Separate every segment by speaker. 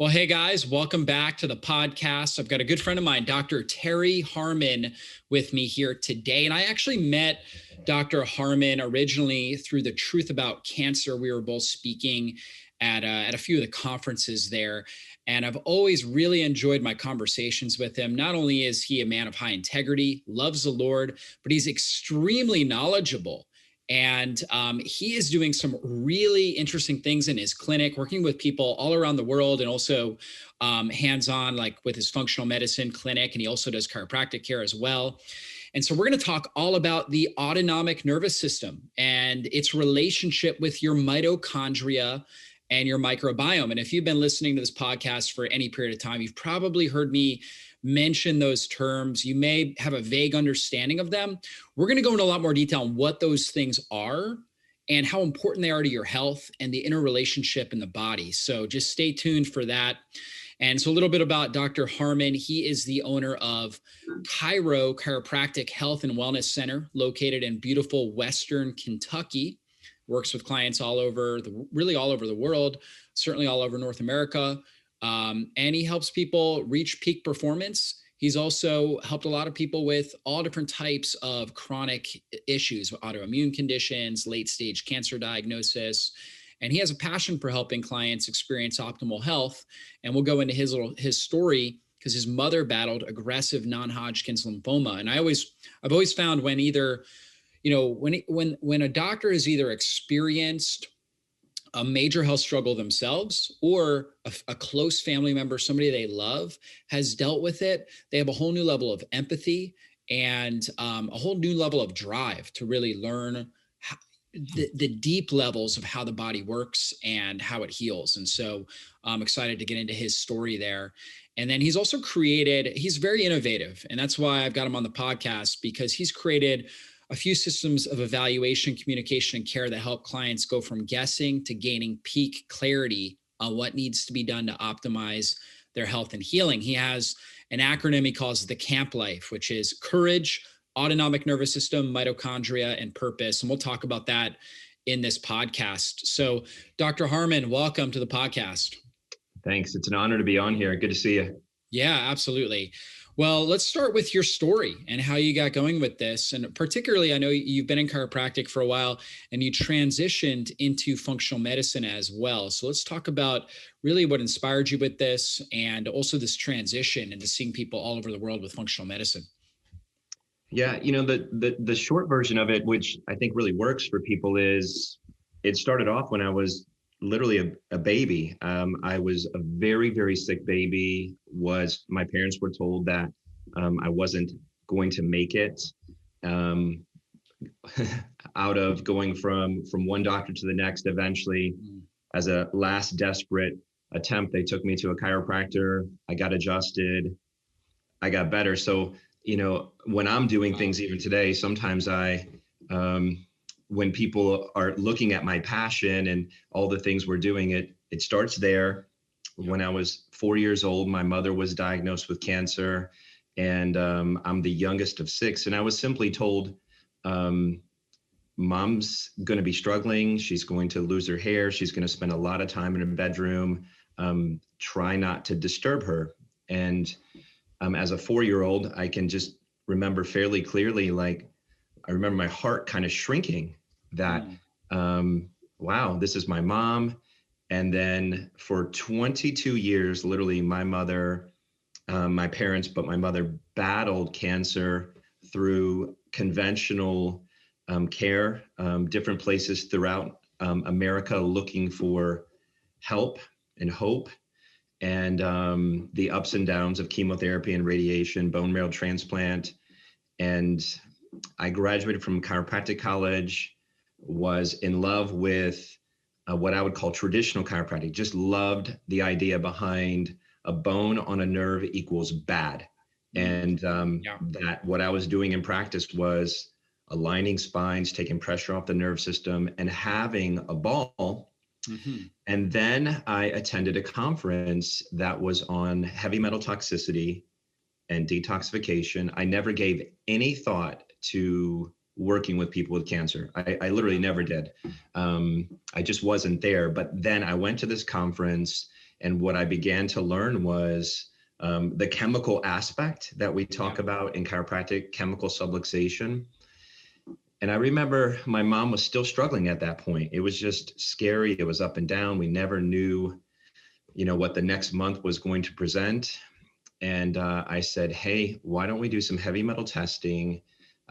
Speaker 1: Well, hey guys, welcome back to the podcast. I've got a good friend of mine, Dr. Terry Harmon, with me here today. And I actually met Dr. Harmon originally through the Truth About Cancer. We were both speaking at a few of the conferences there. And I've always really enjoyed my conversations with him. Not only is he a man of high integrity, loves the Lord, but he's extremely knowledgeable. And he is doing some really interesting things in his clinic, working with people all around the world, and also hands-on, like with his functional medicine clinic. And he also does chiropractic care as well. And so we're going to talk all about the autonomic nervous system and its relationship with your mitochondria and your microbiome. And if you've been listening to this podcast for any period of time, you've probably heard me mention those terms. You may have a vague understanding of them. We're going to go into a lot more detail on what those things are and how important they are to your health and the interrelationship in the body. So just stay tuned for that. And so a little bit about Dr. Harmon. He is the owner of Chiro Chiropractic Health and Wellness Center, located in beautiful Western Kentucky. Works with clients all over the world, certainly all over North America. And he helps people reach peak performance. He's also helped a lot of people with all different types of chronic issues, autoimmune conditions, late stage cancer diagnosis. And he has a passion for helping clients experience optimal health. And we'll go into his story because his mother battled aggressive non-Hodgkin's lymphoma. And I've always found when a doctor has either experienced a major health struggle themselves or a close family member, somebody they love, has dealt with it, they have a whole new level of empathy and a whole new level of drive to really learn the deep levels of how the body works and how it heals. And so I'm excited to get into his story there. And then he's very innovative. And that's why I've got him on the podcast, because he's created a few systems of evaluation, communication, and care that help clients go from guessing to gaining peak clarity on what needs to be done to optimize their health and healing. He has an acronym he calls the CAMP Life, which is courage, autonomic nervous system, mitochondria, and purpose. And we'll talk about that in this podcast. So Dr. Harmon, welcome to the podcast.
Speaker 2: Thanks. It's an honor to be on here. Good to see you.
Speaker 1: Yeah, absolutely. Well, let's start with your story and how you got going with this. And particularly, I know you've been in chiropractic for a while and you transitioned into functional medicine as well. So let's talk about really what inspired you with this and also this transition into seeing people all over the world with functional medicine.
Speaker 2: Yeah, the short version of it, which I think really works for people, is it started off when I was literally a baby. I was a very, very sick baby. My parents were told that I wasn't going to make it out of going from one doctor to the next. Eventually, as a last desperate attempt, they took me to a chiropractor. I got adjusted. I got better. So, when I'm doing things even today, sometimes when people are looking at my passion and all the things we're doing, it starts there. When I was 4 years old, my mother was diagnosed with cancer, and I'm the youngest of 6. And I was simply told, mom's going to be struggling. She's going to lose her hair. She's going to spend a lot of time in her bedroom. Try not to disturb her. And as a 4-year-old, I can just remember fairly clearly, I remember my heart kind of shrinking that, wow, this is my mom. And then for 22 years, literally my mother, my parents, but my mother battled cancer through conventional care, different places throughout America looking for help and hope. And the ups and downs of chemotherapy and radiation, bone marrow transplant. And I graduated from chiropractic college, was in love with what I would call traditional chiropractic, just loved the idea behind a bone on a nerve equals bad. And that what I was doing in practice was aligning spines, taking pressure off the nerve system, and having a ball. And then I attended a conference that was on heavy metal toxicity and detoxification. I never gave any thought to working with people with cancer. I literally never did. I just wasn't there. But then I went to this conference And what I began to learn was the chemical aspect that we talk about in chiropractic, chemical subluxation. And I remember my mom was still struggling at that point. It was just scary. It was up and down. We never knew, what the next month was going to present. And I said, hey, why don't we do some heavy metal testing?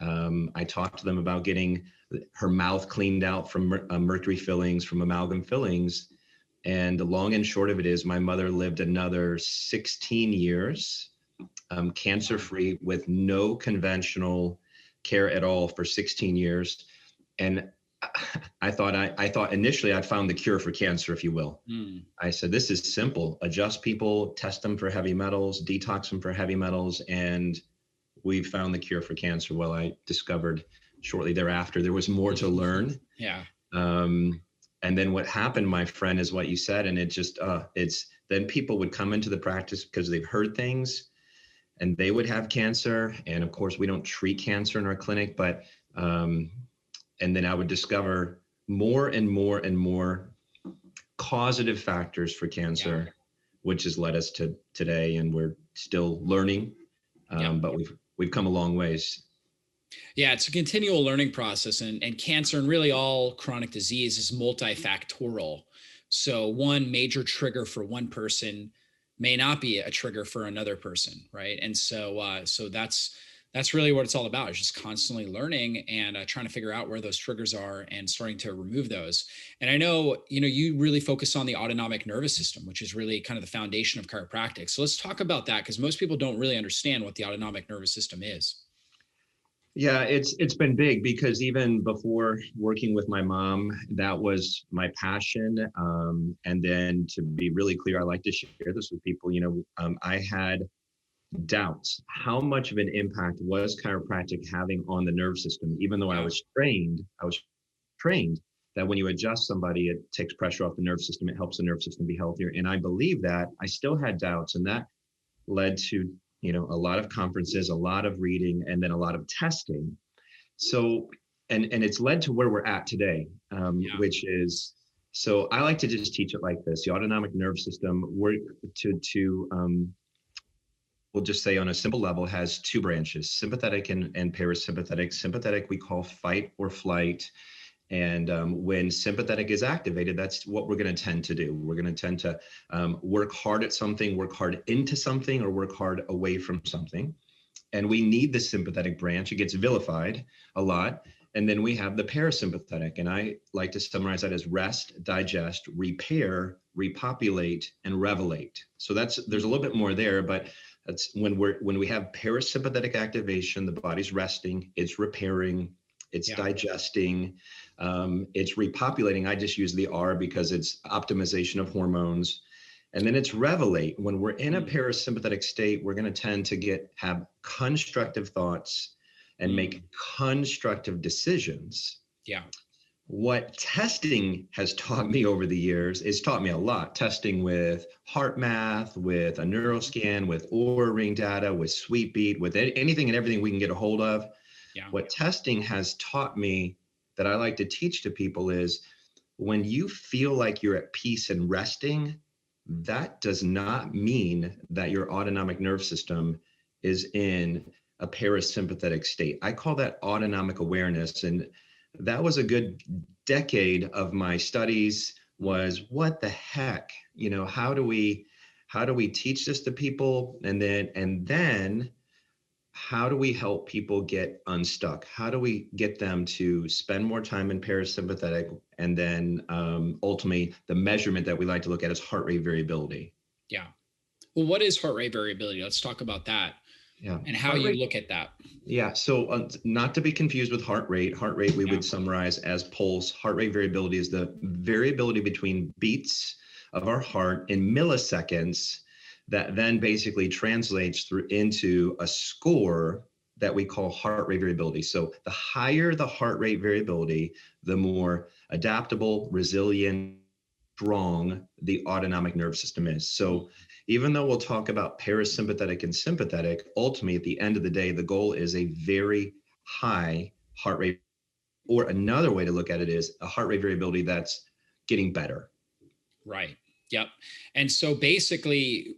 Speaker 2: I talked to them about getting her mouth cleaned out from mercury fillings, from amalgam fillings. And the long and short of it is my mother lived another 16 years, cancer-free, with no conventional care at all for 16 years. And I thought initially I'd found the cure for cancer, if you will. I said, this is simple. Adjust people, test them for heavy metals, detox them for heavy metals, and we found the cure for cancer. Well, I discovered shortly thereafter there was more to learn.
Speaker 1: Yeah.
Speaker 2: And then what happened, my friend, is what you said. And it just, then people would come into the practice because they've heard things and they would have cancer. And of course, we don't treat cancer in our clinic, but, and then I would discover more and more and more causative factors for cancer, which has led us to today. And we're still learning, but we've come a long ways.
Speaker 1: Yeah, it's a continual learning process, and cancer and really all chronic disease is multifactorial. So one major trigger for one person may not be a trigger for another person, right? And so that's really what it's all about, is just constantly learning and trying to figure out where those triggers are and starting to remove those. And I know, you really focus on the autonomic nervous system, which is really kind of the foundation of chiropractic. So let's talk about that, because most people don't really understand what the autonomic nervous system is.
Speaker 2: Yeah, it's been big, because even before working with my mom, that was my passion. And then, to be really clear, I like to share this with people. I had doubts. How much of an impact was chiropractic having on the nervous system? Even though I was trained that when you adjust somebody, it takes pressure off the nervous system. It helps the nervous system be healthier. And I believe that. I still had doubts, and that led to a lot of conferences, a lot of reading, and then a lot of testing. So, and it's led to where we're at today, which is, so I like to just teach it like this. The autonomic nervous system, we'll just say on a simple level, has two branches, sympathetic and parasympathetic. Sympathetic we call fight or flight. And when sympathetic is activated, that's what we're going to tend to do. We're going to tend to work hard at something, work hard into something, or work hard away from something. And we need the sympathetic branch. It gets vilified a lot. And then we have the parasympathetic. And I like to summarize that as rest, digest, repair, repopulate, and revelate. So there's a little bit more there, but that's when we have parasympathetic activation, the body's resting, it's repairing, it's digesting, it's repopulating. I just use the R because it's optimization of hormones. And then it's revelate. When we're in a parasympathetic state, we're going to tend to have constructive thoughts and make constructive decisions. Yeah. What testing has taught me over the years, it's taught me a lot. Testing with heart math, with a neuroscan, with Oura Ring data, with Sweetbeat, with anything and everything we can get a hold of. Yeah. What testing has taught me that I like to teach to people is, when you feel like you're at peace and resting, that does not mean that your autonomic nervous system is in a parasympathetic state. I call that autonomic awareness. And that was a good decade of my studies, was what the heck, how do we teach this to people? And then how do we help people get unstuck? How do we get them to spend more time in parasympathetic? And then ultimately, the measurement that we like to look at is heart rate variability. Yeah.
Speaker 1: Well, what is heart rate variability? Let's talk about that.
Speaker 2: Yeah.
Speaker 1: And how you look at that.
Speaker 2: Yeah. So not to be confused with heart rate. Heart rate we would summarize as pulse. Heart rate variability is the variability between beats of our heart in milliseconds, that then basically translates through into a score that we call heart rate variability. So the higher the heart rate variability, the more adaptable, resilient, strong the autonomic nervous system is. So even though we'll talk about parasympathetic and sympathetic, ultimately at the end of the day, the goal is a very high heart rate, or another way to look at it is a heart rate variability that's getting better.
Speaker 1: Right. Yep. And so basically,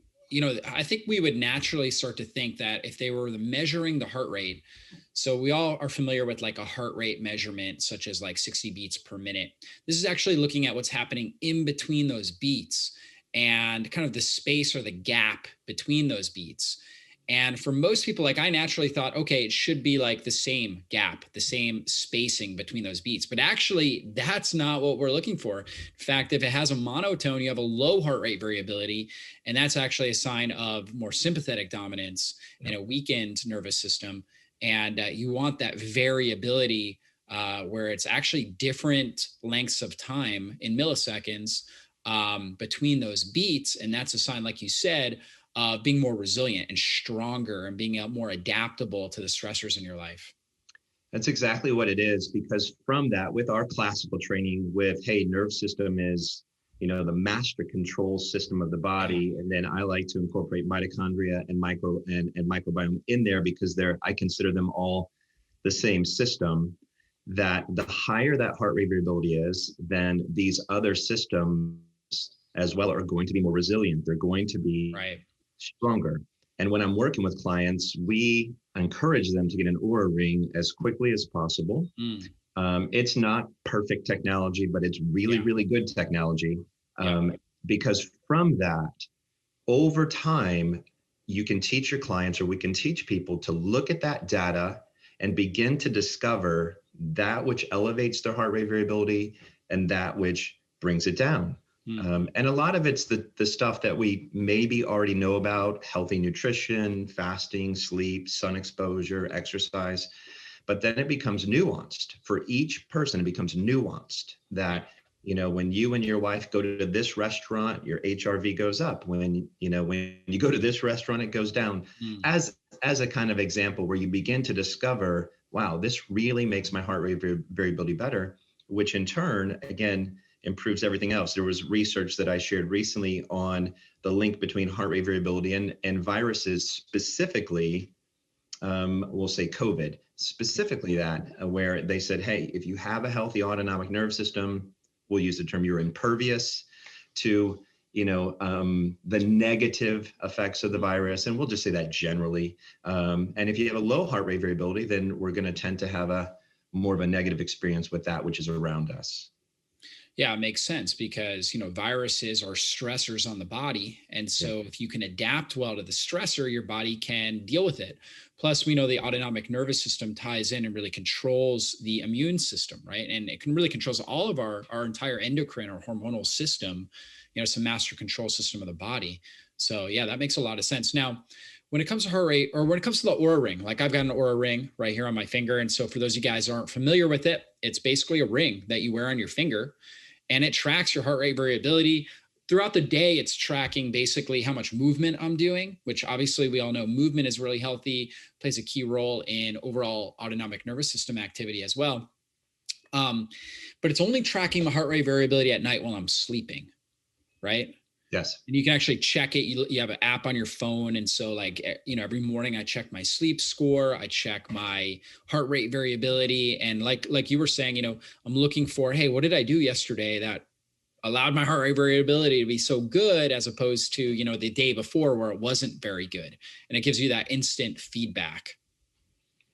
Speaker 1: I think we would naturally start to think that if they were measuring the heart rate, so we all are familiar with like a heart rate measurement, such as like 60 beats per minute. This is actually looking at what's happening in between those beats and kind of the space or the gap between those beats. And for most people, like I naturally thought, okay, it should be like the same gap, the same spacing between those beats. But actually, that's not what we're looking for. In fact, if it has a monotone, you have a low heart rate variability. And that's actually a sign of more sympathetic dominance and a weakened nervous system. And you want that variability where it's actually different lengths of time in milliseconds between those beats. And that's a sign, like you said, being more resilient and stronger and being more adaptable to the stressors in your life.
Speaker 2: That's exactly what it is, because from that, with our classical training with, hey, nerve system is, the master control system of the body. And then I like to incorporate mitochondria and microbiome in there because I consider them all the same system. That the higher that heart rate variability is, then these other systems as well are going to be more resilient. They're going to be stronger. And when I'm working with clients, we encourage them to get an Oura ring as quickly as possible. It's not perfect technology, but it's really, really good technology. Because from that, over time, you can teach your clients, or we can teach people to look at that data and begin to discover that which elevates their heart rate variability and that which brings it down. And a lot of it's the stuff that we maybe already know about: healthy nutrition, fasting, sleep, sun exposure, exercise. But then it becomes nuanced for each person. It becomes nuanced that, when you and your wife go to this restaurant, your HRV goes up. When you go to this restaurant, it goes down. As a kind of example where you begin to discover, wow, this really makes my heart rate variability better, which in turn, again, improves everything else. There was research that I shared recently on the link between heart rate variability and viruses, specifically, we'll say COVID, specifically that, where they said, hey, if you have a healthy autonomic nerve system, we'll use the term, you're impervious to, the negative effects of the virus. And we'll just say that generally. And if you have a low heart rate variability, then we're going to tend to have more of a negative experience with that which is around us.
Speaker 1: Yeah, it makes sense because, viruses are stressors on the body. And so if you can adapt well to the stressor, your body can deal with it. Plus, we know the autonomic nervous system ties in and really controls the immune system, right? And it can really controls all of our entire endocrine or hormonal system. It's a master control system of the body. So yeah, that makes a lot of sense. Now, when it comes to heart rate, or when it comes to the Oura ring, like I've got an Oura ring right here on my finger. And so for those of you guys who aren't familiar with it, it's basically a ring that you wear on your finger. And it tracks your heart rate variability. Throughout the day, it's tracking basically how much movement I'm doing, which obviously we all know movement is really healthy, plays a key role in overall autonomic nervous system activity as well. But it's only tracking my heart rate variability at night while I'm sleeping, right?
Speaker 2: Yes.
Speaker 1: And you can actually check it. You have an app on your phone. And so like, every morning I check my sleep score, I check my heart rate variability. And like you were saying, I'm looking for, hey, what did I do yesterday that allowed my heart rate variability to be so good, as opposed to, the day before where it wasn't very good. And it gives you that instant feedback.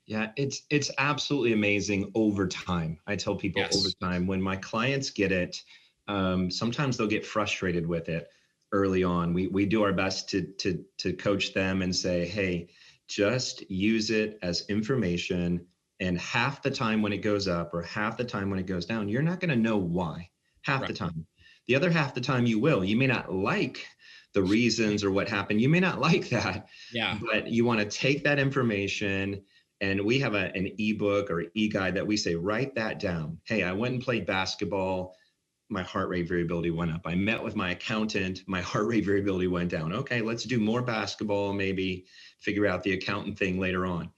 Speaker 2: Yeah, it's absolutely amazing over time. I tell people over time, when my clients get it, sometimes they'll get frustrated with it early on. We do our best to coach them and say, hey, just use it as information. And half the time when it goes up or half the time when it goes down, you're not going to know why half the time. The other half the time you will. You may not like the reasons or what happened. You may not like that. Yeah. But you want to take that information. And we have an ebook or e-guide that we say, write that down. Hey, I went and played basketball. My heart rate variability went up. I met with my accountant. My heart rate variability went down. Okay, let's do more basketball, maybe figure out the accountant thing later on.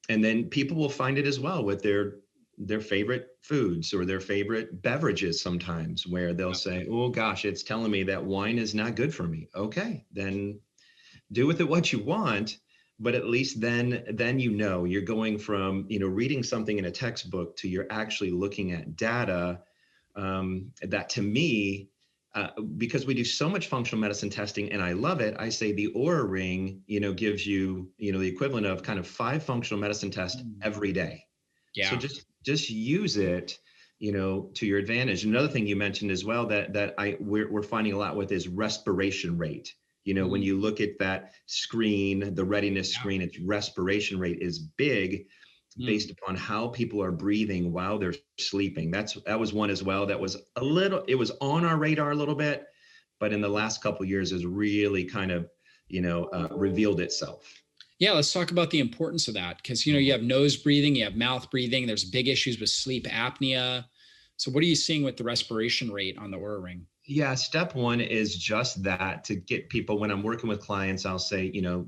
Speaker 2: And then people will find it as well with their favorite foods or their favorite beverages sometimes, where they'll say, oh gosh, it's telling me that wine is not good for me. Okay, then do with it what you want. But at least then you're going from, reading something in a textbook to you're actually looking at data that to me because we do so much functional medicine testing and I love it, I say the Aura Ring, gives you, the equivalent of kind of 5 functional medicine tests every day. So
Speaker 1: Yeah.
Speaker 2: just use it, to your advantage. Another thing you mentioned as well we're finding a lot with is respiration rate. When you look at that screen, the readiness screen, its respiration rate is big based upon how people are breathing while they're sleeping. That was one as well. That was it was on our radar a little bit, but in the last couple of years has really kind of, revealed itself.
Speaker 1: Yeah, let's talk about the importance of that because, you have nose breathing, you have mouth breathing, there's big issues with sleep apnea. So what are you seeing with the respiration rate on the Oura Ring?
Speaker 2: Yeah, step one is just that, to get people, when I'm working with clients, I'll say, to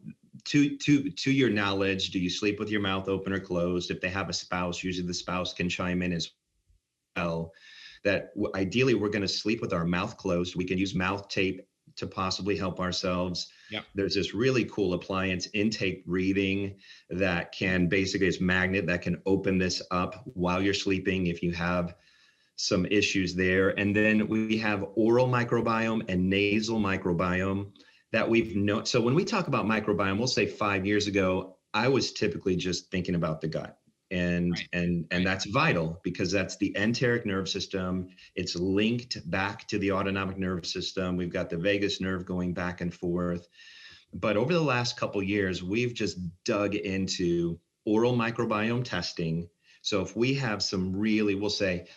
Speaker 2: your knowledge, do you sleep with your mouth open or closed? If they have a spouse, usually the spouse can chime in as well. That ideally we're going to sleep with our mouth closed. We can use mouth tape to possibly help ourselves.
Speaker 1: Yep.
Speaker 2: There's this really cool appliance, intake breathing, that can basically, it's magnet that can open this up while you're sleeping if you have some issues there. And then we have oral microbiome and nasal microbiome that we've known. So when we talk about microbiome, we'll say 5 years ago, I was typically just thinking about the gut. And that's vital because that's the enteric nerve system. It's linked back to the autonomic nervous system. We've got the vagus nerve going back and forth. But over the last couple of years, we've just dug into oral microbiome testing. So if we have some really, we'll say,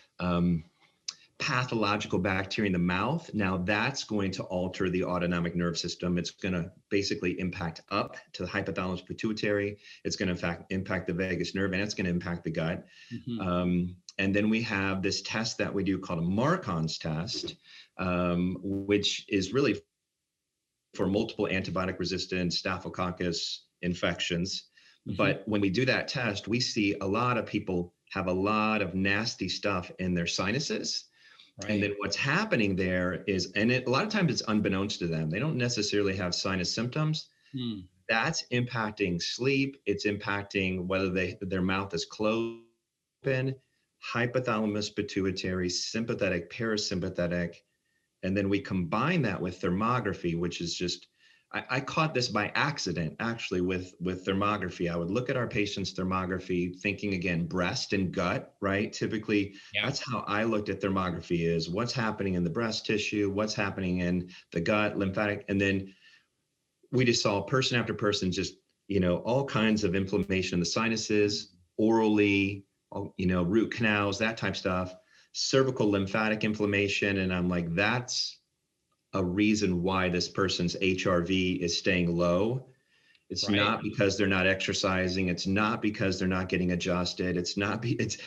Speaker 2: pathological bacteria in the mouth, now that's going to alter the autonomic nerve system. It's going to basically impact up to the hypothalamus pituitary. It's going to impact the vagus nerve, and it's going to impact the gut. And then we have this test that we do called a Marcon's test, which is really for multiple antibiotic resistant staphylococcus infections. But when we do that test, we see a lot of people have a lot of nasty stuff in their sinuses. Right. And then what's happening there is, a lot of times it's unbeknownst to them. They don't necessarily have sinus symptoms. That's impacting sleep. It's impacting whether their mouth is closed, open, hypothalamus pituitary, sympathetic, parasympathetic. And then we combine that with thermography, which is just, I caught this by accident, actually, with thermography. I would look at our patients' thermography, thinking, again, breast and gut, right? Typically, that's how I looked at thermography, is what's happening in the breast tissue, what's happening in the gut, lymphatic. And then we just saw person after person, just, all kinds of inflammation in the sinuses, orally, root canals, that type of stuff, cervical lymphatic inflammation. And I'm like, that's a reason why this person's HRV is staying low. It's not because they're not exercising. It's not because they're not getting adjusted. Because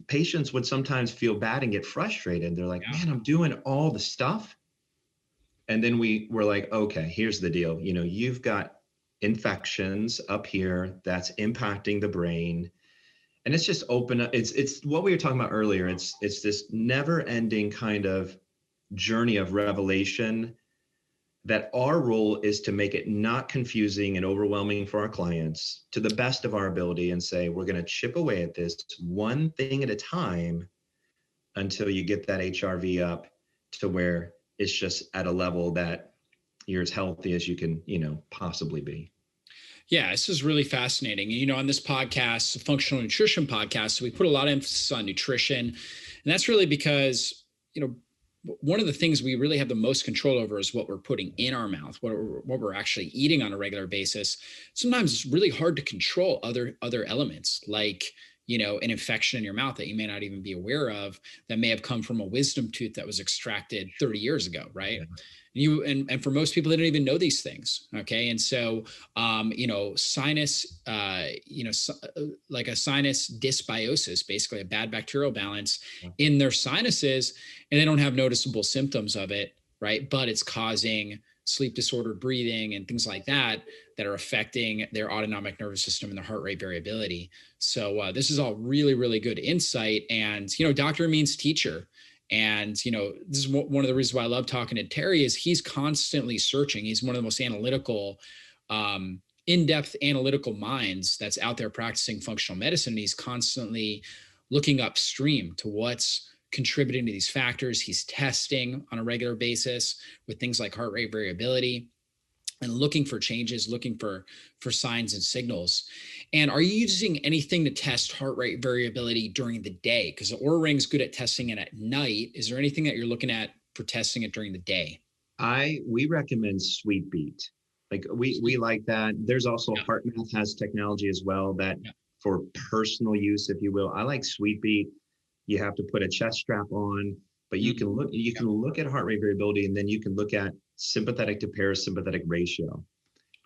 Speaker 2: patients would sometimes feel bad and get frustrated. They're like, man, I'm doing all the stuff. And then we're like, okay, here's the deal. You've got infections up here that's impacting the brain. And it's just it's what we were talking about earlier. It's this never ending kind of journey of revelation, that our role is to make it not confusing and overwhelming for our clients, to the best of our ability, and say, we're going to chip away at this one thing at a time until you get that HRV up to where it's just at a level that you're as healthy as you can, possibly be.
Speaker 1: Yeah, this is really fascinating. On this podcast, a functional nutrition podcast, so we put a lot of emphasis on nutrition. And that's really because, one of the things we really have the most control over is what we're putting in our mouth, what we're actually eating on a regular basis. Sometimes it's really hard to control other elements, like, an infection in your mouth that you may not even be aware of, that may have come from a wisdom tooth that was extracted 30 years ago, right? Yeah. And for most people, they don't even know these things. Okay. And so, sinus, like a sinus dysbiosis, basically a bad bacterial balance in their sinuses, and they don't have noticeable symptoms of it, right? But it's causing sleep disordered breathing and things like that are affecting their autonomic nervous system and their heart rate variability. So this is all really, really good insight. And, doctor means teacher. And, this is one of the reasons why I love talking to Terry, is he's constantly searching. He's one of the most analytical, in-depth analytical minds that's out there practicing functional medicine. He's constantly looking upstream to what's contributing to these factors. He's testing on a regular basis with things like heart rate variability and looking for changes, looking for signs and signals. And are you using anything to test heart rate variability during the day? Because the Oura Ring's good at testing it at night. Is there anything that you're looking at for testing it during the day?
Speaker 2: We recommend Sweet Beat. Like we like that. There's also
Speaker 1: Yeah.
Speaker 2: HeartMath has technology as well that
Speaker 1: Yeah.
Speaker 2: for personal use, if you will. I like Sweet Beat. You have to put a chest strap on, but you can look at heart rate variability, and then you can look at sympathetic to parasympathetic ratio.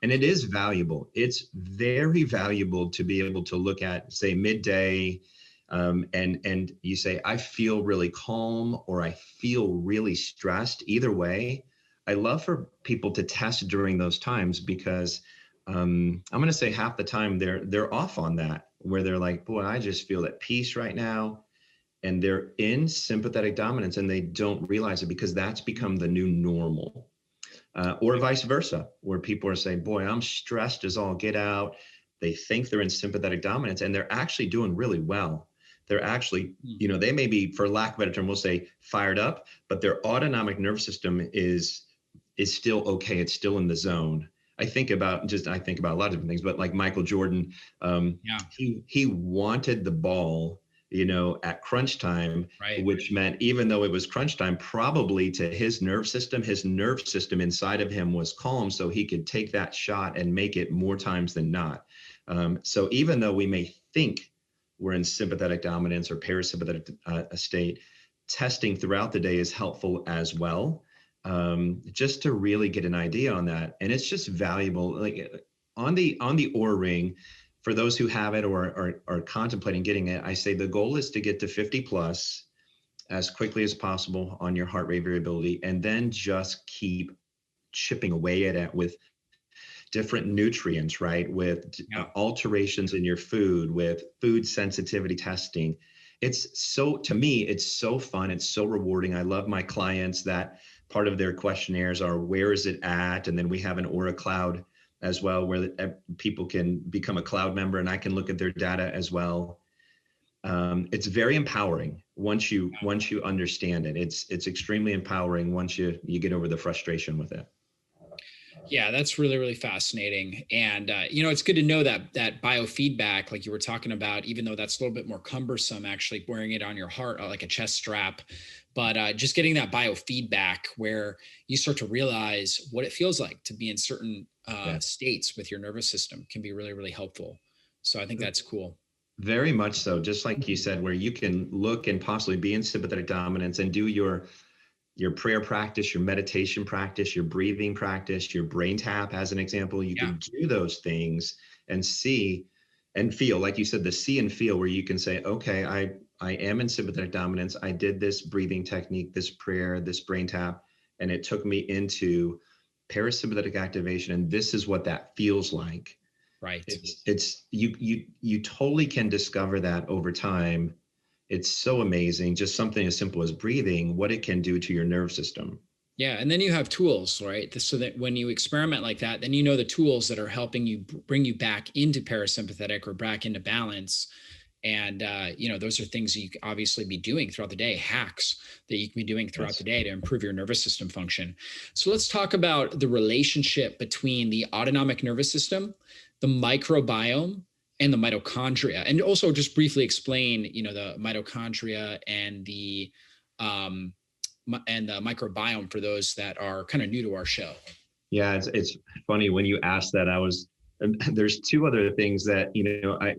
Speaker 2: And it is valuable. It's very valuable to be able to look at, say, midday, and you say, I feel really calm or I feel really stressed. Either way, I love for people to test during those times, because I'm going to say half the time they're off on that, where they're like, boy, I just feel at peace right now. And they're in sympathetic dominance and they don't realize it, because that's become the new normal. Or vice versa, where people are saying, boy, I'm stressed as all get out. They think they're in sympathetic dominance and they're actually doing really well. They're actually, they may be, for lack of a better term, we'll say fired up, but their autonomic nervous system is still okay. It's still in the zone. I think about a lot of different things, but like Michael Jordan, he wanted the ball, at crunch time,
Speaker 1: Right.
Speaker 2: which meant even though it was crunch time, probably to his nerve system inside of him was calm, so he could take that shot and make it more times than not. So even though we may think we're in sympathetic dominance or parasympathetic state, testing throughout the day is helpful as well, just to really get an idea on that. And it's just valuable. Like on the Oura Ring, for those who have it or are contemplating getting it, I say the goal is to get to 50 plus as quickly as possible on your heart rate variability, and then just keep chipping away at it with different nutrients, right? With alterations in your food, with food sensitivity testing. To me, it's so fun. It's so rewarding. I love my clients that part of their questionnaires are, where is it at? And then we have an Oura Cloud as well, where people can become a cloud member and I can look at their data as well. It's very empowering once you understand it. It's extremely empowering once you get over the frustration with it.
Speaker 1: Yeah, that's really, really fascinating. And, it's good to know that biofeedback, like you were talking about, even though that's a little bit more cumbersome, actually wearing it on your heart, like a chest strap, but just getting that biofeedback where you start to realize what it feels like to be in certain states with your nervous system can be really, really helpful. So I think that's cool.
Speaker 2: Very much so. Just like you said, where you can look and possibly be in sympathetic dominance and do your prayer practice, your meditation practice, your breathing practice, your brain tap, as an example. You can do those things and see and feel, like you said, the see and feel, where you can say, okay, I am in sympathetic dominance. I did this breathing technique, this prayer, this brain tap, and it took me into parasympathetic activation. And this is what that feels like.
Speaker 1: Right.
Speaker 2: It's you totally can discover that over time. It's so amazing, just something as simple as breathing, what it can do to your nerve system.
Speaker 1: Yeah. And then you have tools, right? So that when you experiment like that, then you know the tools that are helping you bring you back into parasympathetic or back into balance. And, those are things that you can obviously be doing throughout the day, hacks that you can be doing throughout the day to improve your nervous system function. So let's talk about the relationship between the autonomic nervous system, the microbiome, and the mitochondria, and also just briefly explain, the mitochondria and the microbiome for those that are kind of new to our show.
Speaker 2: Yeah, it's funny when you asked that. There's two other things that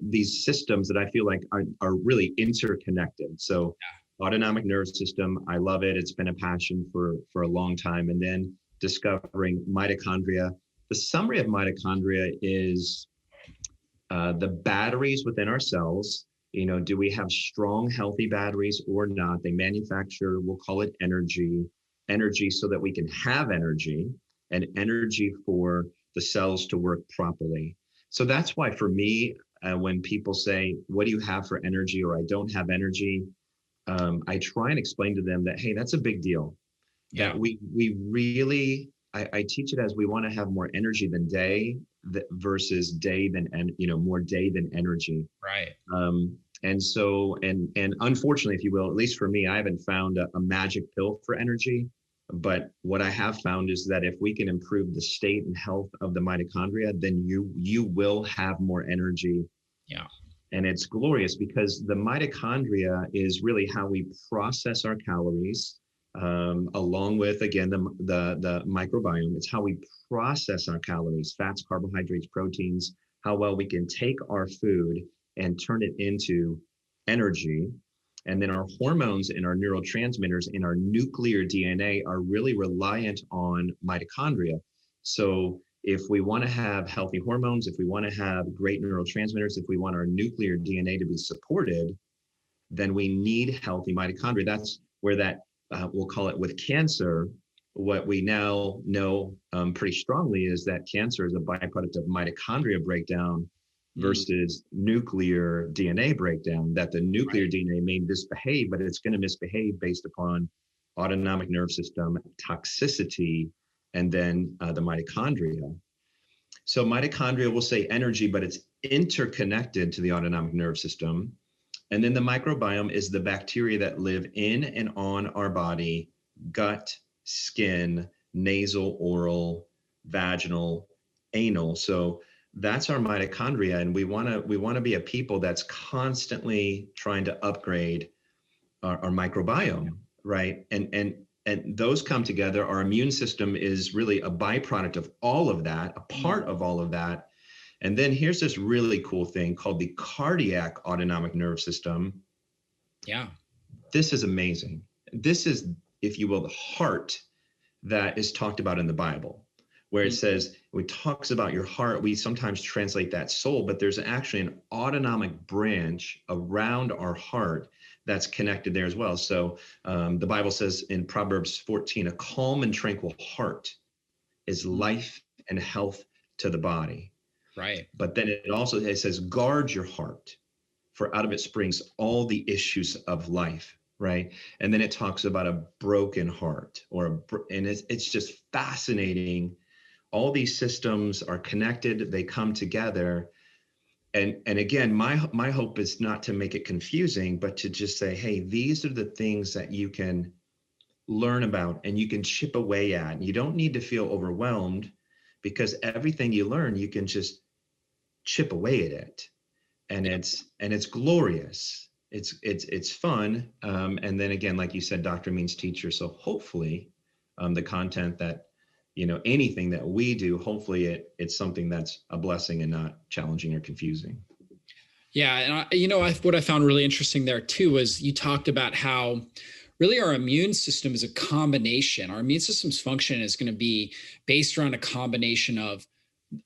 Speaker 2: these systems that I feel like are really interconnected. So, autonomic nervous system, I love it. It's been a passion for a long time. And then discovering mitochondria. The summary of mitochondria is the batteries within our cells. Do we have strong, healthy batteries or not? They manufacture, we'll call it energy so that we can have energy, and energy for the cells to work properly. So that's why for me, when people say, what do you have for energy, or I don't have energy, I try and explain to them that, hey, that's a big deal. That we really I teach it as we want to have more energy than day versus day than, and more day than energy.
Speaker 1: Right.
Speaker 2: And so, and unfortunately, if you will, at least for me, I haven't found a magic pill for energy. But what I have found is that if we can improve the state and health of the mitochondria, then you will have more energy.
Speaker 1: Yeah.
Speaker 2: And it's glorious because the mitochondria is really how we process our calories, along with, again, the microbiome. It's how we process our calories, fats, carbohydrates, proteins, how well we can take our food and turn it into energy. And then our hormones and our neurotransmitters in our nuclear DNA are really reliant on mitochondria. So if we want to have healthy hormones, if we want to have great neurotransmitters, if we want our nuclear DNA to be supported, then we need healthy mitochondria. That's where that, we'll call it with cancer, what we now know pretty strongly is that cancer is a byproduct of mitochondria breakdown versus nuclear DNA breakdown, that the nuclear DNA may misbehave, but it's going to misbehave based upon autonomic nervous system toxicity and then the mitochondria. So mitochondria will say energy, but it's interconnected to the autonomic nervous system. And then the microbiome is the bacteria that live in and on our body, gut, skin, nasal, oral, vaginal, anal. So that's our mitochondria. And we want to be a people that's constantly trying to upgrade our microbiome, right? And those come together. Our immune system is really a byproduct of all of that, a part of all of that. And then here's this really cool thing called the cardiac autonomic nerve system.
Speaker 1: Yeah.
Speaker 2: This is amazing. This is, if you will, the heart that is talked about in the Bible, where it says, it talks about your heart. We sometimes translate that soul, but there's actually an autonomic branch around our heart that's connected there as well. So the Bible says in Proverbs 14, a calm and tranquil heart is life and health to the body.
Speaker 1: Right.
Speaker 2: But then it says, guard your heart, for out of it springs all the issues of life, right? And then it talks about a broken heart, and it's just fascinating. All these systems are connected, they come together. And again, my hope is not to make it confusing, but to just say, hey, these are the things that you can learn about and you can chip away at. And you don't need to feel overwhelmed, because everything you learn, you can just chip away at it. And it's glorious. It's fun. And then again, like you said, doctor means teacher. So hopefully the content that, anything that we do, hopefully it's something that's a blessing and not challenging or confusing.
Speaker 1: Yeah. And what I found really interesting there too, was you talked about how really our immune system is a combination. Our immune system's function is going to be based around a combination of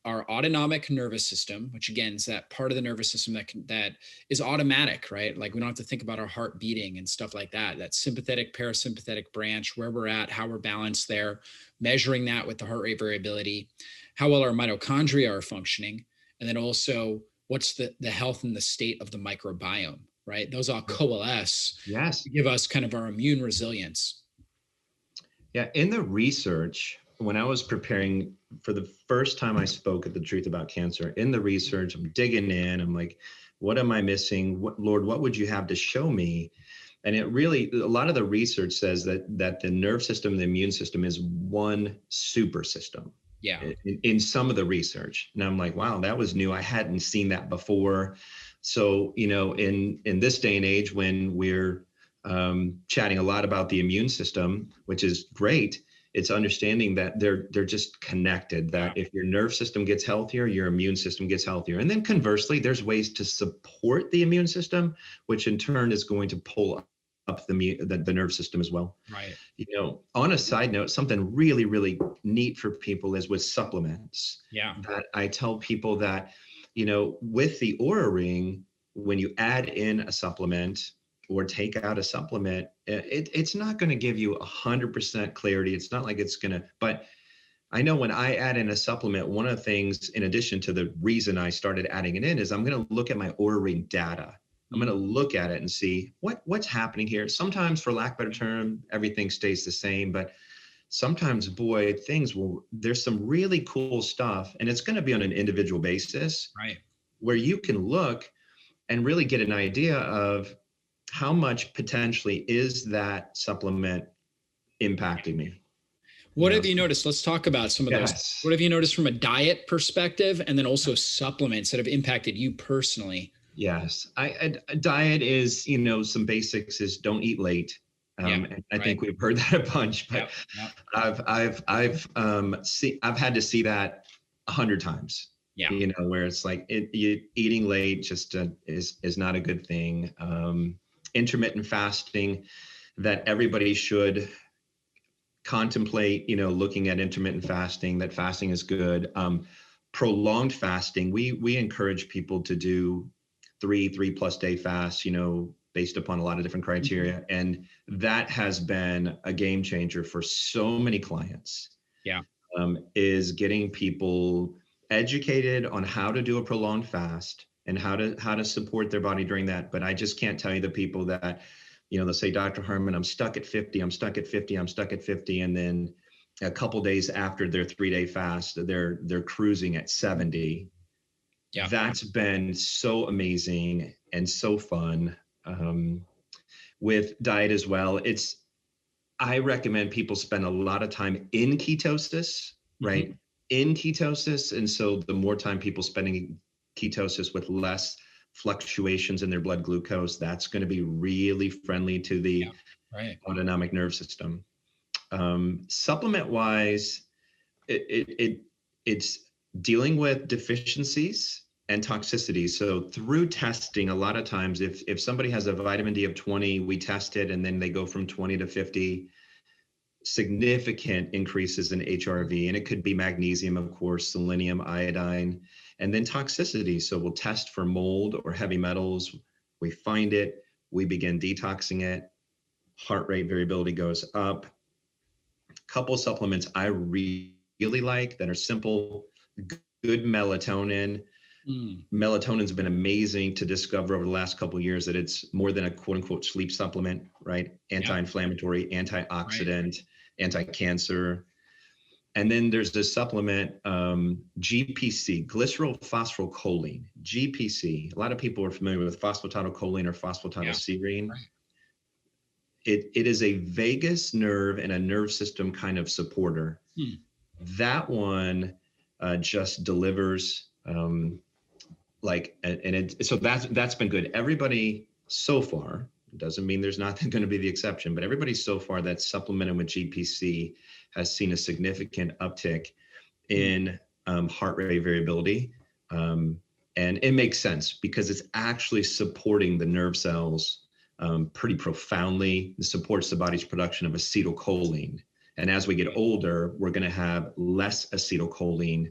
Speaker 1: our autonomic nervous system, which again is that part of the nervous system that is automatic, right? Like we don't have to think about our heart beating and stuff like that. That sympathetic, parasympathetic branch, where we're at, how we're balanced there, measuring that with the heart rate variability, how well our mitochondria are functioning, and then also what's the health and the state of the microbiome, right? Those all coalesce to give us kind of our immune resilience.
Speaker 2: Yeah, in the research, when I was preparing for the first time I spoke at the Truth About Cancer, in the research, I'm digging in. I'm like, what am I missing? Lord, what would you have to show me? And it really, a lot of the research says that the nerve system, the immune system is one super system.
Speaker 1: Yeah.
Speaker 2: In some of the research. And I'm like, wow, that was new. I hadn't seen that before. So, in this day and age, when we're chatting a lot about the immune system, which is great, it's understanding that they're just connected, that if your nerve system gets healthier, your immune system gets healthier. And then conversely, there's ways to support the immune system, which in turn is going to pull up the nerve system as well.
Speaker 1: Right.
Speaker 2: On a side note, something really, really neat for people is with supplements.
Speaker 1: Yeah.
Speaker 2: That I tell people that, with the Oura Ring, when you add in a supplement or take out a supplement, it's not going to give you 100% clarity. It's not like it's going to, but I know when I add in a supplement, one of the things, in addition to the reason I started adding it in, is I'm going to look at my Oura Ring data. I'm going to look at it and see what's happening here. Sometimes, for lack of a better term, everything stays the same, but sometimes, boy, there's some really cool stuff, and it's going to be on an individual basis,
Speaker 1: Right.
Speaker 2: where you can look and really get an idea of how much potentially is that supplement impacting me.
Speaker 1: What have you noticed? Let's talk about some of those.
Speaker 2: Yes.
Speaker 1: What have you noticed from a diet perspective, and then also supplements that have impacted you personally?
Speaker 2: Yes. A diet is, some basics is don't eat late. And I think we've heard that a bunch, but I've had to see that 100 times.
Speaker 1: Yeah.
Speaker 2: Where it's like eating late just is not a good thing. Intermittent fasting, that everybody should contemplate, looking at intermittent fasting, that fasting is good. Prolonged fasting, we encourage people to do 3+ day fasts, based upon a lot of different criteria. And that has been a game changer for so many clients.
Speaker 1: Yeah.
Speaker 2: Is getting people educated on how to do a prolonged fast and how to support their body during that. But I just can't tell you the people that, they'll say, Dr. Harmon, I'm stuck at 50, I'm stuck at 50, I'm stuck at 50. And then a couple days after their 3-day fast, they're cruising at 70. Yeah. That's been so amazing and so fun. With diet as well, I recommend people spend a lot of time in ketosis, right? In ketosis. And so the more time people spending ketosis with less fluctuations in their blood glucose, that's going to be really friendly to the autonomic nerve system. Supplement wise, it's dealing with deficiencies and toxicity. So through testing, a lot of times, if somebody has a vitamin D of 20, we test it, and then they go from 20 to 50, significant increases in HRV. And it could be magnesium, of course, selenium, iodine, and then toxicity. So we'll test for mold or heavy metals. We find it, we begin detoxing it. Heart rate variability goes up. A couple of supplements I really like that are simple, good melatonin. Melatonin's been amazing to discover over the last couple of years, that it's more than a quote unquote sleep supplement, right? Anti-inflammatory, antioxidant, anti-cancer. And then there's this supplement, GPC, glycerol phosphorylcholine, GPC. A lot of people are familiar with phosphatidylcholine or phosphatidylserine. It is a vagus nerve and a nerve system kind of supporter. That one just delivers, so that's been good. Everybody so far, doesn't mean there's not going to be the exception, but everybody so far that's supplemented with GPC has seen a significant uptick in heart rate variability. And it makes sense because it's actually supporting the nerve cells pretty profoundly. It supports the body's production of acetylcholine. And as we get older, we're going to have less acetylcholine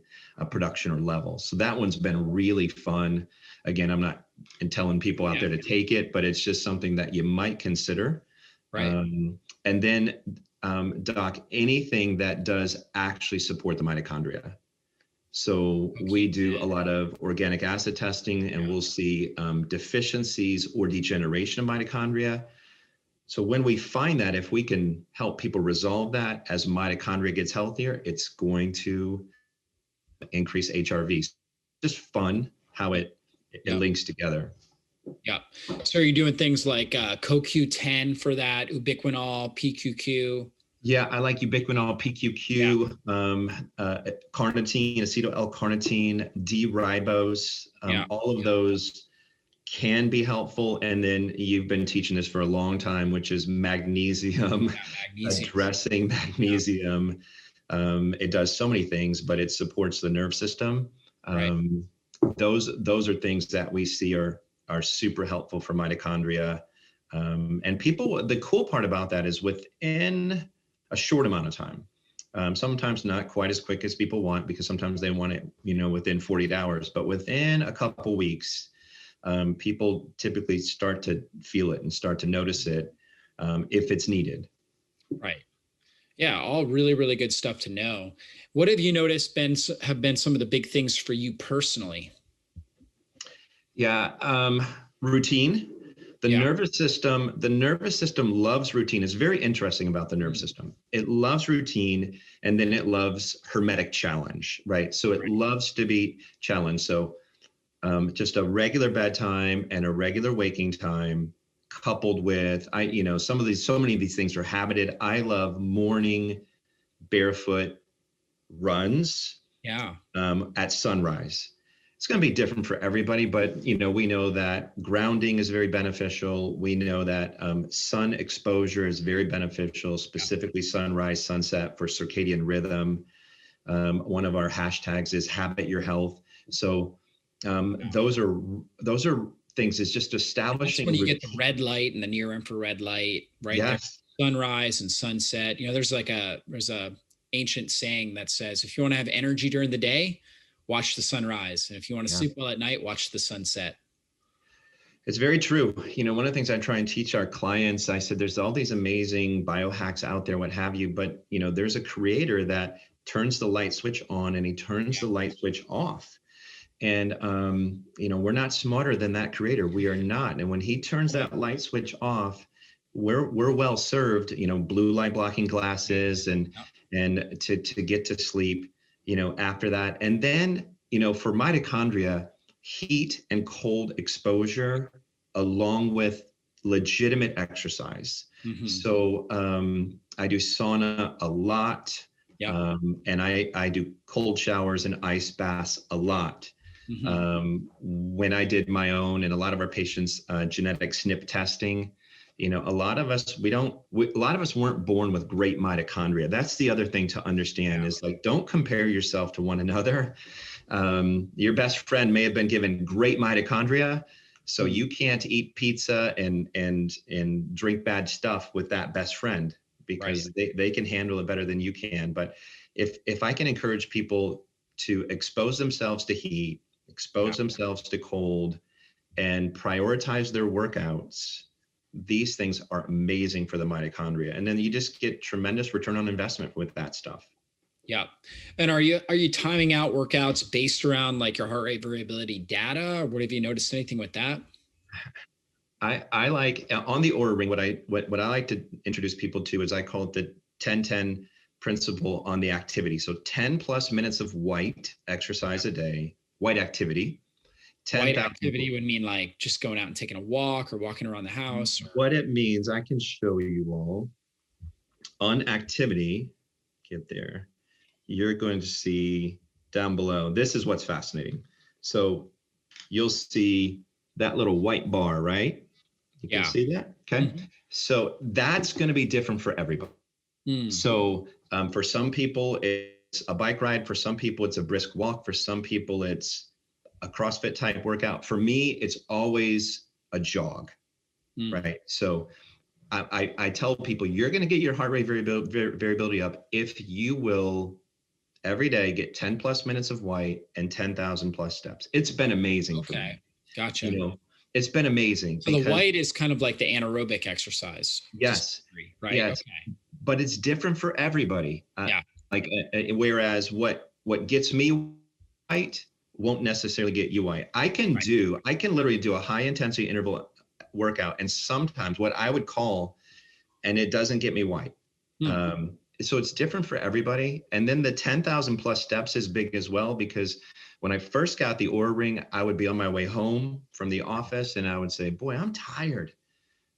Speaker 2: production or level. So that one's been really fun. Again, I'm not telling people out there to take it, but it's just something that you might consider. And then, Doc, anything that does actually support the mitochondria. So we do a lot of organic acid testing, and we'll see deficiencies or degeneration of mitochondria. So when we find that, if we can help people resolve that as mitochondria gets healthier, it's going to increase HRV. Just fun how it links together.
Speaker 1: Yeah. So are you doing things like CoQ10 for that, ubiquinol, PQQ?
Speaker 2: Yeah, I like ubiquinol, PQQ, carnitine, acetyl L-carnitine, D-ribose, all of those can be helpful. And then you've been teaching this for a long time, which is magnesium, addressing magnesium. It does so many things, but it supports the nerve system. Those are things that we see are super helpful for mitochondria. And people, the cool part about that is within a short amount of time, sometimes not quite as quick as people want, because sometimes they want it, within 48 hours, but within a couple weeks, people typically start to feel it and start to notice it if it's needed. Right.
Speaker 1: Yeah, all really, really good stuff to know. What have you noticed have been some of the big things for you personally?
Speaker 2: Yeah, routine. the nervous system loves routine. It's very interesting about the nervous system. It loves routine, and then it loves hermetic challenge, right? So it loves to be challenged. So just a regular bedtime and a regular waking time, coupled with so many of these things are habited. I love morning barefoot runs at sunrise. It's going to be different for everybody, but we know that grounding is very beneficial. We know that sun exposure is very beneficial, specifically sunrise, sunset for circadian rhythm. One of our hashtags is habit your health. So those are things. It's just establishing.
Speaker 1: That's when you get the red light and the near infrared light, right?
Speaker 2: Yes.
Speaker 1: There's sunrise and sunset. There's a ancient saying that says, if you want to have energy during the day, watch the sunrise. And if you want to sleep well at night, watch the sunset.
Speaker 2: It's very true. One of the things I try and teach our clients, I said, there's all these amazing biohacks out there, what have you, but there's a creator that turns the light switch on and he turns the light switch off. And, we're not smarter than that creator. We are not. And when he turns that light switch off, we're well served, blue light blocking glasses and to get to sleep, after that. And then, for mitochondria, heat and cold exposure along with legitimate exercise. So I do sauna a lot. And I do cold showers and ice baths a lot. When I did my own and a lot of our patients genetic SNP testing, a lot of us weren't born with great mitochondria. That's the other thing to understand is don't compare yourself to one another. Your best friend may have been given great mitochondria, so you can't eat pizza and drink bad stuff with that best friend because they can handle it better than you can. But if I can encourage people to expose themselves to heat, expose themselves to cold, and prioritize their workouts, these things are amazing for the mitochondria. And then you just get tremendous return on investment with that stuff.
Speaker 1: Yeah. And are you timing out workouts based around your heart rate variability data, or what have you noticed anything with that?
Speaker 2: I like on the Oura Ring, what I like to introduce people to is I call it the 10-10 principle on the activity. So 10 plus minutes of white exercise a day, white activity.
Speaker 1: White activity would mean just going out and taking a walk or walking around the house.
Speaker 2: What it means, I can show you all. On activity, get there, you're going to see down below. This is what's fascinating. So you'll see that little white bar, right? You can see that? Okay. So that's going to be different for everybody. So for some people, it's a bike ride. For some people, it's a brisk walk. For some people, it's a CrossFit type workout. For me, it's always a jog, right? So I tell people, you're going to get your heart rate variability up if you will every day get 10 plus minutes of white and 10,000 plus steps. It's been amazing for me.
Speaker 1: Gotcha.
Speaker 2: It's been amazing.
Speaker 1: So the white is kind of like the anaerobic exercise.
Speaker 2: Yes.
Speaker 1: Right.
Speaker 2: Yes. Okay. But it's different for everybody. Whereas what gets me white won't necessarily get you white. I can literally do a high intensity interval workout, and sometimes what I would call, and it doesn't get me white. So it's different for everybody. And then the 10,000 plus steps is big as well, because when I first got the Oura Ring, I would be on my way home from the office and I would say, boy, I'm tired,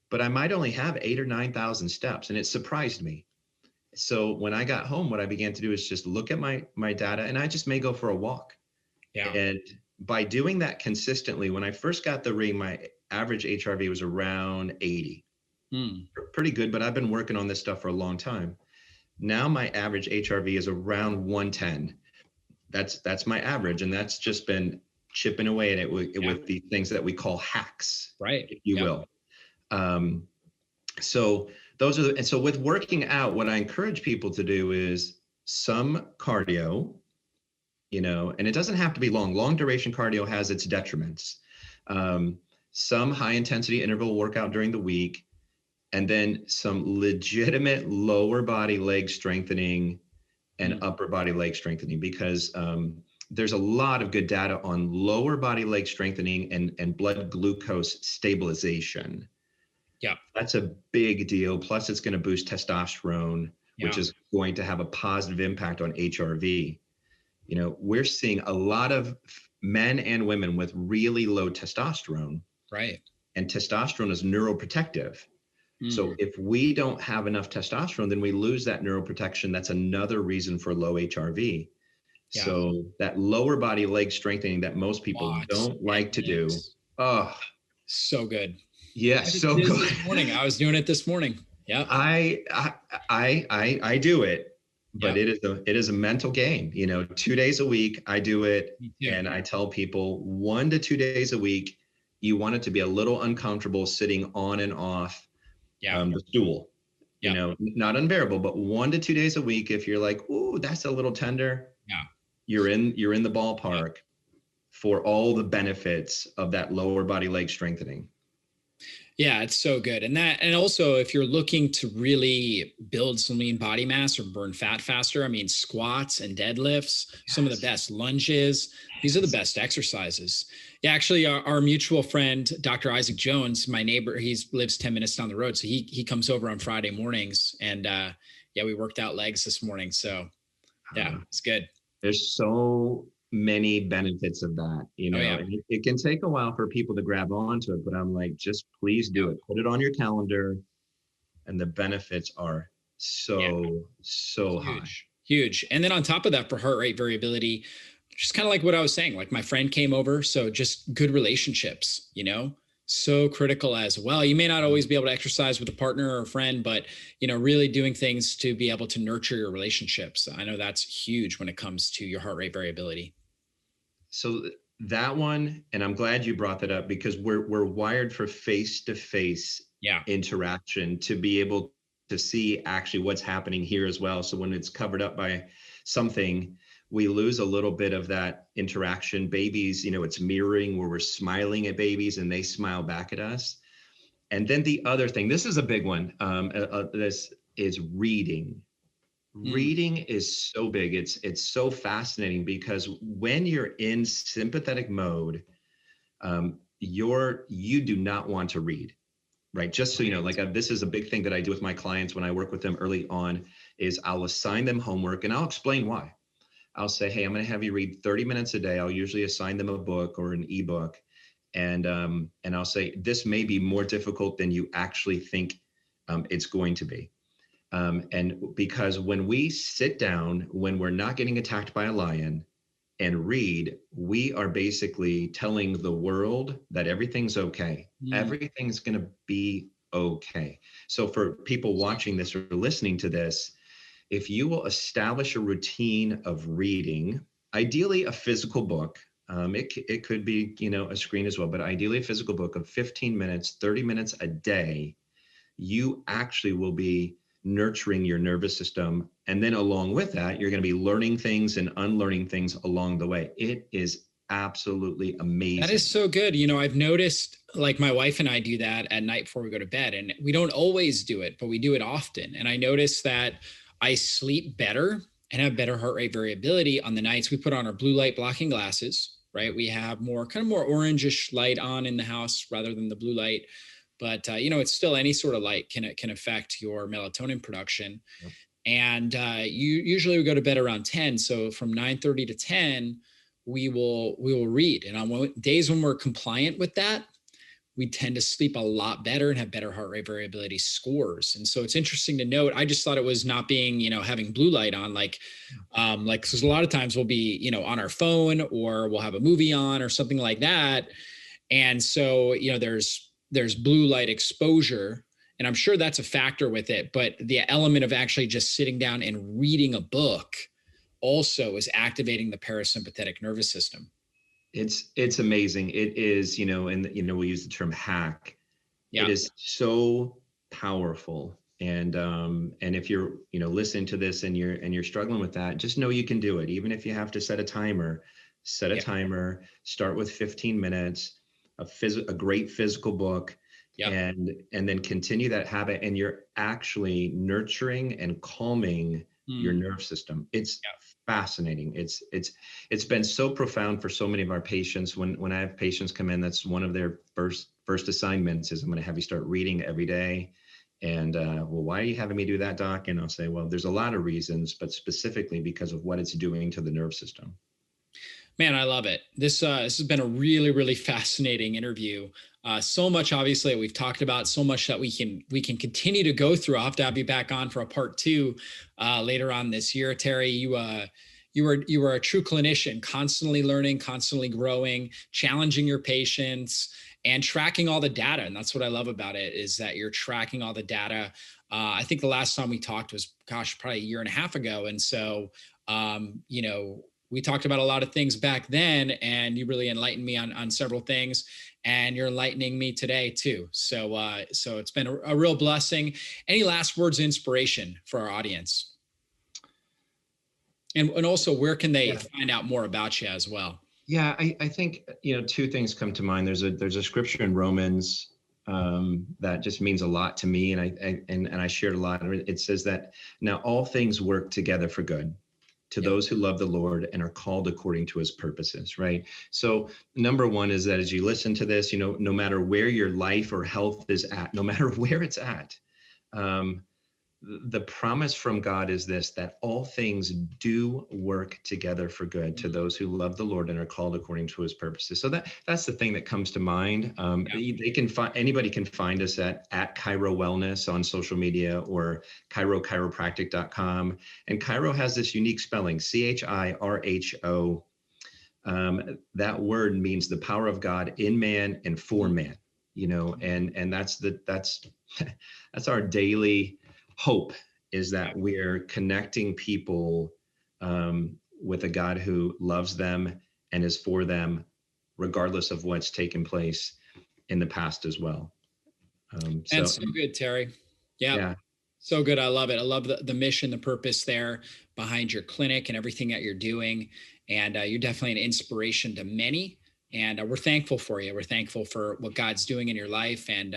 Speaker 2: but I might only have 8,000 or 9,000 steps. And it surprised me. So when I got home, what I began to do is just look at my data, and I just may go for a walk. And by doing that consistently, when I first got the ring, my average HRV was around 80. Pretty good, but I've been working on this stuff for a long time. Now my average HRV is around 110. That's my average, and that's just been chipping away at it with the things that we call hacks, if you will. So those are and so with working out, what I encourage people to do is some cardio, and it doesn't have to be long. Long duration cardio has its detriments. Some high intensity interval workout during the week, and then some legitimate lower body leg strengthening and upper body leg strengthening, because there's a lot of good data on lower body leg strengthening and blood glucose stabilization.
Speaker 1: Yeah.
Speaker 2: That's a big deal. Plus, it's going to boost testosterone, which is going to have a positive impact on HRV. You know, we're seeing a lot of men and women with really low testosterone.
Speaker 1: Right.
Speaker 2: And testosterone is neuroprotective. So if we don't have enough testosterone, then we lose that neuroprotection. That's another reason for low HRV.
Speaker 1: Yeah.
Speaker 2: So that lower body leg strengthening that most people don't like to do. Oh,
Speaker 1: so good.
Speaker 2: Yeah, so good.
Speaker 1: This morning, I was doing it this morning. Yeah.
Speaker 2: I do it, but it is a mental game. You know, 2 days a week I do it, and I tell people 1 to 2 days a week, you want it to be a little uncomfortable sitting on and off the stool. You know, not unbearable, but 1 to 2 days a week. If you're like, ooh, that's a little tender, you're in the ballpark for all the benefits of that lower body leg strengthening.
Speaker 1: Yeah, it's so good. And also if you're looking to really build some lean body mass or burn fat faster, I mean, squats and deadlifts, some of the best lunges, these are the best exercises. Yeah, actually our mutual friend, Dr. Isaac Jones, my neighbor, he lives 10 minutes down the road. So he comes over on Friday mornings and we worked out legs this morning. So yeah, it's good.
Speaker 2: There's so many benefits of that, you know. It can take a while for people to grab onto it, but I'm like, just please do it. Put it on your calendar, and the benefits are so
Speaker 1: huge. And then on top of that, for heart rate variability, just kind of like what I was saying, like my friend came over, so just good relationships, you know, so critical as well. You may not always be able to exercise with a partner or a friend, but, you know, really doing things to be able to nurture your relationships. I know that's huge when it comes to your heart rate variability.
Speaker 2: So that one, and I'm glad you brought that up, because we're wired for face-to-face interaction to be able to see actually what's happening here as well. So when it's covered up by something, we lose a little bit of that interaction. Babies, you know, it's mirroring where we're smiling at babies and they smile back at us. And then the other thing, this is a big one, this is reading. Reading is so big. It's so fascinating, because when you're in sympathetic mode, you do not want to read, right? Just so you know, like this is a big thing that I do with my clients when I work with them early on, is I'll assign them homework and I'll explain why. I'll say, hey, I'm going to have you read 30 minutes a day. I'll usually assign them a book or an ebook, and I'll say, this may be more difficult than you actually think it's going to be. And because when we sit down, when we're not getting attacked by a lion and read, we are basically telling the world that everything's okay. Everything's going to be okay. So for people watching this or listening to this, if you will establish a routine of reading, ideally a physical book, it could be, you know, a screen as well, but ideally a physical book of 15 minutes, 30 minutes a day, you actually will be nurturing your nervous system. And then along with that, you're going to be learning things and unlearning things along the way. It is absolutely amazing.
Speaker 1: That is so good. You know, I've noticed, like, my wife and I do that at night before we go to bed, and we don't always do it, but we do it often. And I notice that I sleep better and have better heart rate variability on the nights we put on our blue light blocking glasses, right? We have more orangish light on in the house rather than the blue light. But, you know, it's still any sort of light can affect your melatonin production. Yep. And you usually go to bed around 10. So from 9:30 to 10, we will read. And on days when we're compliant with that, we tend to sleep a lot better and have better heart rate variability scores. And so it's interesting to note. I just thought it was not being, you know, having blue light on, because a lot of times we'll be, you know, on our phone, or we'll have a movie on or something like that. And so, you know, there's blue light exposure, and I'm sure that's a factor with it, but the element of actually just sitting down and reading a book also is activating the parasympathetic nervous system.
Speaker 2: It's amazing. It is, you know, and, you know, we use the term hack.
Speaker 1: Yeah.
Speaker 2: It is so powerful. And if you're, you know, listening to this and you're struggling with that, just know you can do it. Even if you have to set a timer, timer, start with 15 minutes, a great physical book, and then continue that habit. And you're actually nurturing and calming your nerve system. It's
Speaker 1: Yeah.
Speaker 2: fascinating. It's been so profound for so many of our patients. When I have patients come in, that's one of their first assignments is I'm going to have you start reading every day. And well, why are you having me do that, doc? And I'll say, well, there's a lot of reasons, but specifically because of what it's doing to the nerve system.
Speaker 1: Man, I love it. This has been a really, really fascinating interview. So much, obviously, that we've talked about. So much that we can continue to go through. I'll have to have you back on for a part 2 later on this year. Terry, you were a true clinician, constantly learning, constantly growing, challenging your patients, and tracking all the data. And that's what I love about it is that you're tracking all the data. I think the last time we talked was, gosh, probably a year and a half ago. And so, we talked about a lot of things back then, and you really enlightened me on several things, and you're enlightening me today too. So it's been a real blessing. Any last words of inspiration for our audience? And also, where can they find out more about you as well?
Speaker 2: Yeah, I think, two things come to mind. There's a scripture in Romans that just means a lot to me. And I shared a lot. It says that now all things work together for good to those who love the Lord and are called according to his purposes, right? So number one is that as you listen to this, no matter where your life or health is at, no matter where it's at, the promise from God is this, that all things do work together for good to those who love the Lord and are called according to his purposes. So that's the thing that comes to mind. Anybody can find us at Chiro Wellness on social media or chiropractic.com. And Chiro has this unique spelling, CHIRHO. That word means the power of God in man and for man, and that's our daily hope, is that we're connecting people with a God who loves them and is for them, regardless of what's taken place in the past as well.
Speaker 1: And so good, Terry. Yeah. So good. I love it. I love the mission, the purpose there behind your clinic and everything that you're doing. And you're definitely an inspiration to many. And we're thankful for you. We're thankful for what God's doing in your life and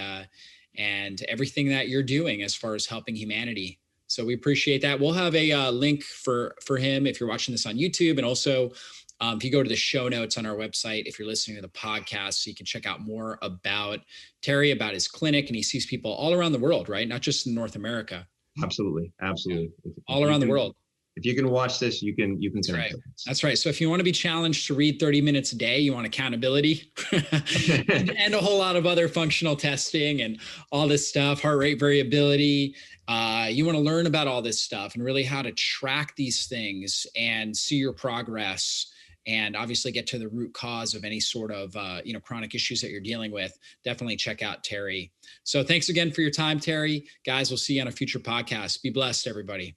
Speaker 1: everything that you're doing as far as helping humanity. So we appreciate that. We'll have a link for him if you're watching this on YouTube, and also if you go to the show notes on our website, if you're listening to the podcast, so you can check out more about Terry, about his clinic, and he sees people all around the world, right? Not just in North America.
Speaker 2: Absolutely.
Speaker 1: Yeah. All around the world.
Speaker 2: If you can watch this, you can
Speaker 1: That's right. That's right. So if you want to be challenged to read 30 minutes a day, you want accountability and a whole lot of other functional testing and all this stuff, heart rate variability. You want to learn about all this stuff and really how to track these things and see your progress and obviously get to the root cause of any sort of, chronic issues that you're dealing with. Definitely check out Terry. So thanks again for your time, Terry. Guys, we'll see you on a future podcast. Be blessed, everybody.